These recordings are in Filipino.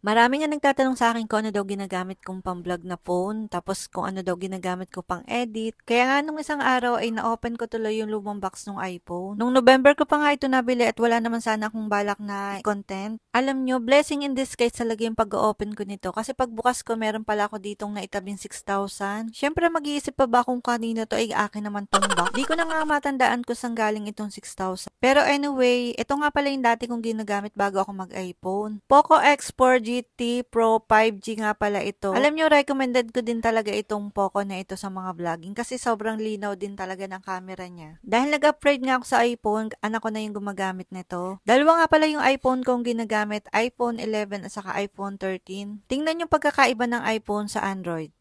Marami nga nagtatanong sa akin kung ano daw ginagamit kong pang-vlog na phone, tapos kung ano daw ginagamit ko pang-edit. Kaya nga nung isang araw ay na-open ko tuloy yung lumang box ng iPhone. Nung November ko pa nga ito nabili at wala naman sana akong balak na content. Alam nyo, blessing in disguise talaga yung pag-open ko nito kasi pagbukas ko meron pala ako ditong naitabing 6,000. Syempre mag-iisip pa ba kung kanino to ay akin naman tong box? Di ko na nga matandaan kung saan galing itong 6,000. Pero anyway, ito nga pala yung dati kong ginagamit bago ako mag-iPhone. Poco X4 GT Pro 5G nga pala ito. Alam nyo, recommended ko din talaga itong Poco na ito sa mga vlogging kasi sobrang linaw din talaga ng camera niya. Dahil nag-upgrade nga ako sa iPhone, anak ko na yung gumagamit nito. Dalawa nga pala yung iPhone kong ginagamit, iPhone 11 at saka iPhone 13. Tingnan yung pagkakaiba ng iPhone sa Android.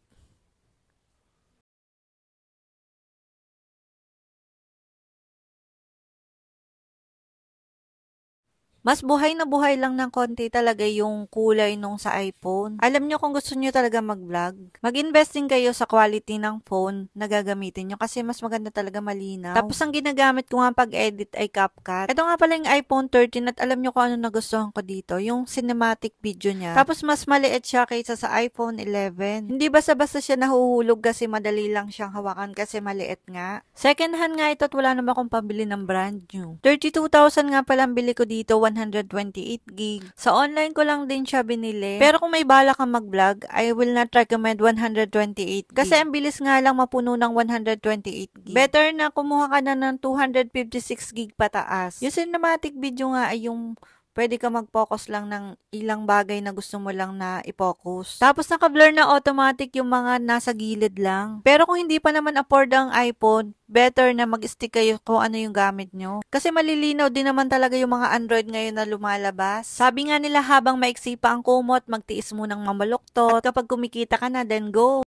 Mas buhay na buhay lang ng konti talaga yung kulay nung sa iPhone. Alam nyo kung gusto nyo talaga mag-vlog, mag-investing kayo sa quality ng phone na gagamitin nyo kasi mas maganda talaga malinaw. Tapos ang ginagamit ko nga pag-edit ay CapCut. Ito nga pala yung iPhone 13 at alam nyo kung ano nagustuhan ko dito, yung cinematic video niya. Tapos mas maliit siya kaysa sa iPhone 11. Hindi basta-basta siya nahuhulog kasi madali lang siyang hawakan kasi maliit nga. Second hand nga ito at wala naman akong pambili ng brand new. 32,000 nga pala ang bili ko dito, 128 gig. Sa online ko lang din siya binili. Pero kung may bala kang mag-vlog, I will not recommend 128 gig. Kasi ang bilis nga lang mapuno ng 128 gig. Better na kumuha ka na ng 256 gig pataas. Yung cinematic video nga ay yung pwede ka mag-focus lang ng ilang bagay na gusto mo lang na i-focus. Tapos naka-blur na automatic yung mga nasa gilid lang. Pero kung hindi pa naman afford ang iPhone, better na mag-stick kayo kung ano yung gamit nyo. Kasi malilinaw din naman talaga yung mga Android ngayon na lumalabas. Sabi nga nila habang maiksi pa ang kumot, magtiis mo ng mamaluktot. At kapag kumikita ka na, then go!